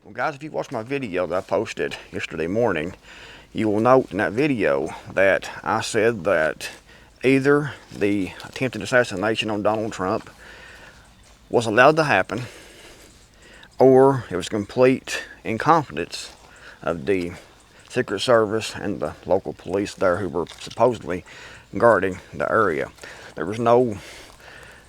Well, guys, if you watched my video that I posted yesterday morning, you will note in that video that I said that either the attempted assassination on Donald Trump was allowed to happen, or it was complete incompetence of the Secret Service and the local police there who were supposedly guarding the area. There's no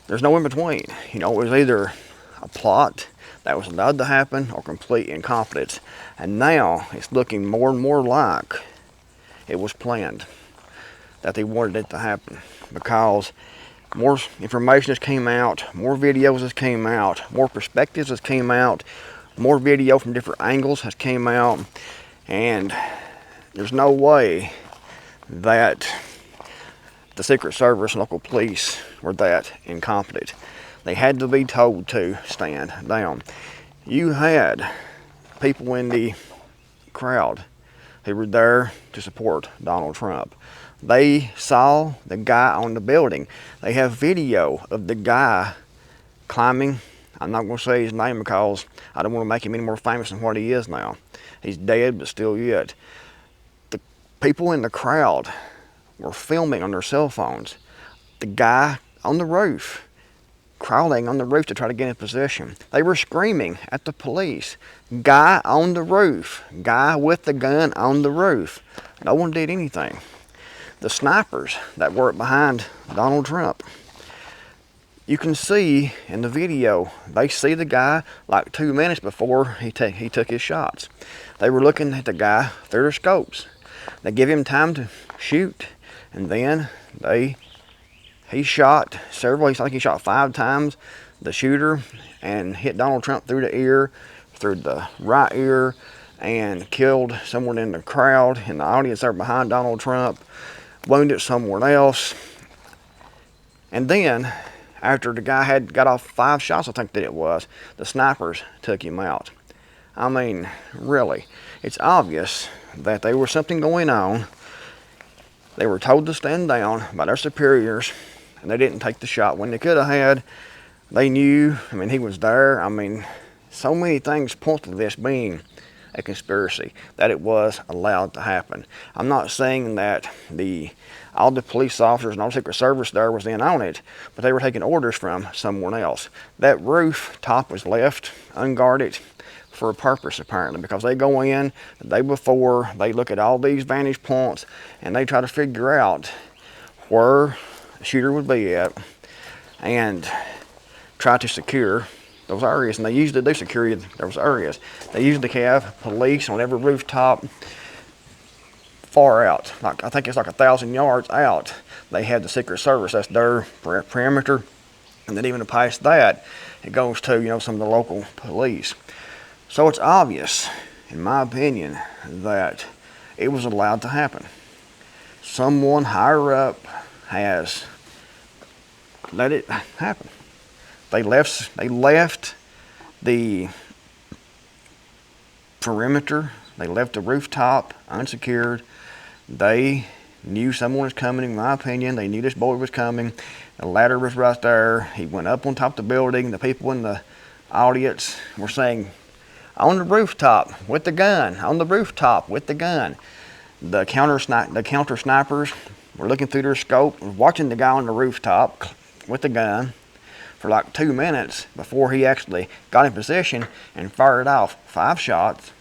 in between. It was either a plot that was allowed to happen or complete incompetence. And now it's looking more and more like it was planned, that they wanted it to happen, because more information has came out, more videos has came out, more perspectives has came out, more video from different angles has came out, and there's no way that the Secret Service and local police were that incompetent. They had to be told to stand down. You had people in the crowd who were there to support Donald Trump. They saw the guy on the building. They have video of the guy climbing. I'm not going to say his name because I don't want to make him any more famous than what he is now. He's dead, but still yet. The people in the crowd were filming on their cell phones the guy on the roof, crawling on the roof to try to get in position. They were screaming at the police. Guy on the roof. Guy with the gun on the roof. No one did anything. The snipers that were behind Donald Trump, you can see in the video, they see the guy like 2 minutes before he took his shots. They were looking at the guy through their scopes. They give him time to shoot, and then he shot several. I think he shot 5 times, the shooter, and hit Donald Trump through the ear, through the right ear, and killed someone in the crowd, in the audience there behind Donald Trump, wounded someone else. And then, after the guy had got off 5 shots, I think that it was, the snipers took him out. I mean, really, it's obvious that there was something going on. They were told to stand down by their superiors, and they didn't take the shot when they could have had. They knew, he was there. So many things point to this being a conspiracy, that it was allowed to happen. I'm not saying that all the police officers and all the Secret Service there was in on it, but they were taking orders from someone else. That rooftop was left unguarded for a purpose, apparently, because they go in the day before, they look at all these vantage points, and they try to figure out where the shooter would be at and try to secure those areas. And they usually do secure those areas. They usually have police on every rooftop far out. I think it's like 1,000 yards out. They have the Secret Service. That's their perimeter. And then even past that, it goes to some of the local police. So it's obvious, in my opinion, that it was allowed to happen. Someone higher up has let it happen. They left the perimeter. They left the rooftop unsecured. They knew someone was coming, in my opinion. They knew this boy was coming. The ladder was right there. He went up on top of the building. The people in the audience were saying, "On the rooftop with the gun, on the rooftop with the gun." The counter snipers were looking through their scope, watching the guy on the rooftop with the gun for like 2 minutes before he actually got in position and fired off 5 shots.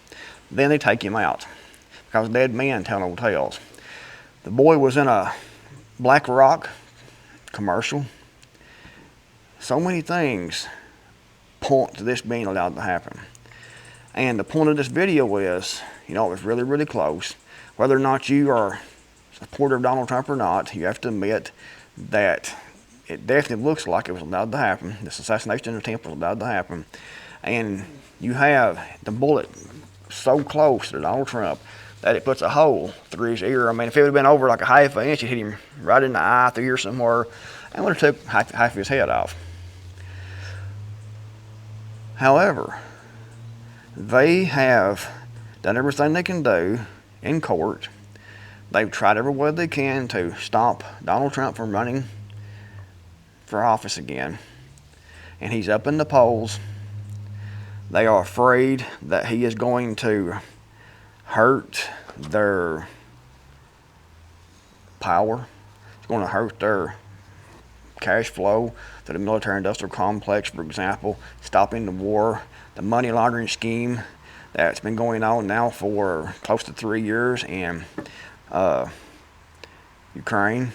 Then they take him out because dead men tell no tales. The boy was in a Black Rock commercial. So many things point to this being allowed to happen. And the point of this video is, it was really, really close. Whether or not you are a supporter of Donald Trump or not, you have to admit that it definitely looks like it was allowed to happen. This assassination attempt was allowed to happen. And you have the bullet so close to Donald Trump that it puts a hole through his ear. If it would have been over like a half an inch, it hit him right in the eye, through here somewhere, and would have took half of his head off. However, they have done everything they can do in court. They've tried every way they can to stop Donald Trump from running for office again. And he's up in the polls. They are afraid that he is going to hurt their power. It's going to hurt their cash flow to the military-industrial complex, for example, stopping the war, the money laundering scheme that's been going on now for close to 3 years in Ukraine.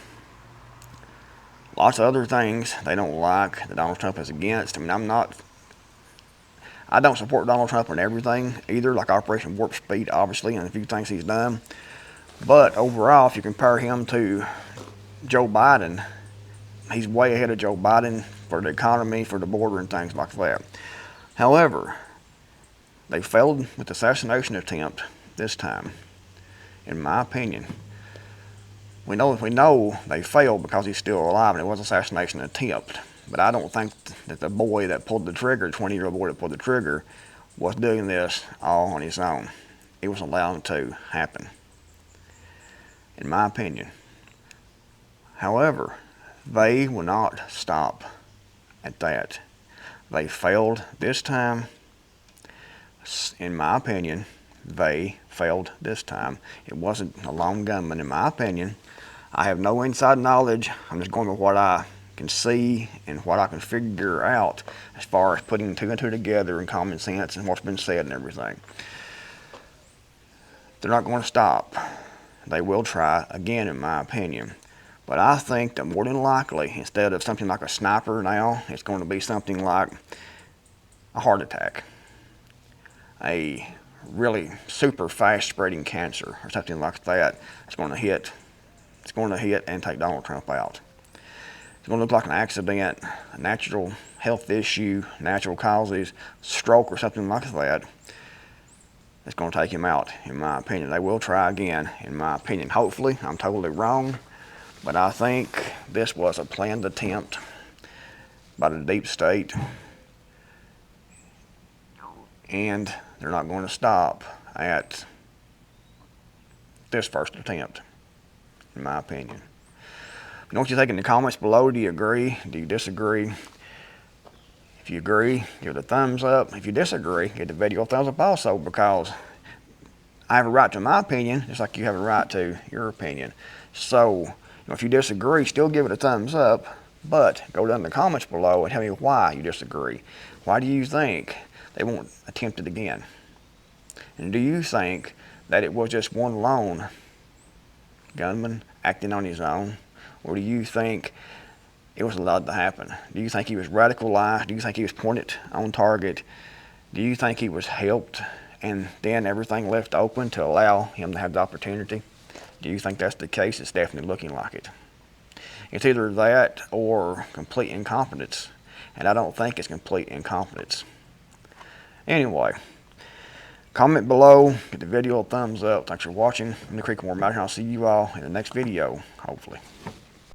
Lots of other things they don't like that Donald Trump is against. I mean, I don't support Donald Trump on everything either, like Operation Warp Speed, obviously, and a few things he's done. But overall, if you compare him to Joe Biden, he's way ahead of Joe Biden for the economy, for the border, and things like that. However, they failed with the assassination attempt this time, in my opinion. We know they failed because he's still alive and it was an assassination attempt. But I don't think that the boy that pulled the trigger, 20-year-old boy that pulled the trigger, was doing this all on his own. It was allowed to happen, in my opinion. However, they will not stop at that. They failed this time. In my opinion, they failed this time. It wasn't a lone gunman, in my opinion. I have no inside knowledge. I'm just going with what I can see and what I can figure out as far as putting two and two together and common sense and what's been said and everything. They're not going to stop. They will try again, in my opinion. But I think that more than likely, instead of something like a sniper now, it's going to be something like a heart attack, a really super fast spreading cancer or something like that. It's going to hit and take Donald Trump out. It's going to look like an accident, a natural health issue, natural causes, stroke or something like that. It's going to take him out, in my opinion. They will try again, in my opinion. Hopefully, I'm totally wrong, but I think this was a planned attempt by the deep state, and they're not going to stop at this first attempt, in my opinion. You know what you think in the comments below? Do you agree? Do you disagree? If you agree, give it a thumbs up. If you disagree, give the video a thumbs up also, because I have a right to my opinion, just like you have a right to your opinion. So, if you disagree, still give it a thumbs up, but go down in the comments below and tell me why you disagree. Why do you think they won't attempt it again? And do you think that it was just one lone gunman acting on his own? Or do you think it was allowed to happen? Do you think he was radicalized? Do you think he was pointed on target? Do you think he was helped and then everything left open to allow him to have the opportunity? Do you think that's the case? It's definitely looking like it. It's either that or complete incompetence, and I don't think it's complete incompetence. Anyway, comment below, give the video a thumbs up. Thanks for watching. I'm the Creekmore Mountain. I'll see you all in the next video, hopefully.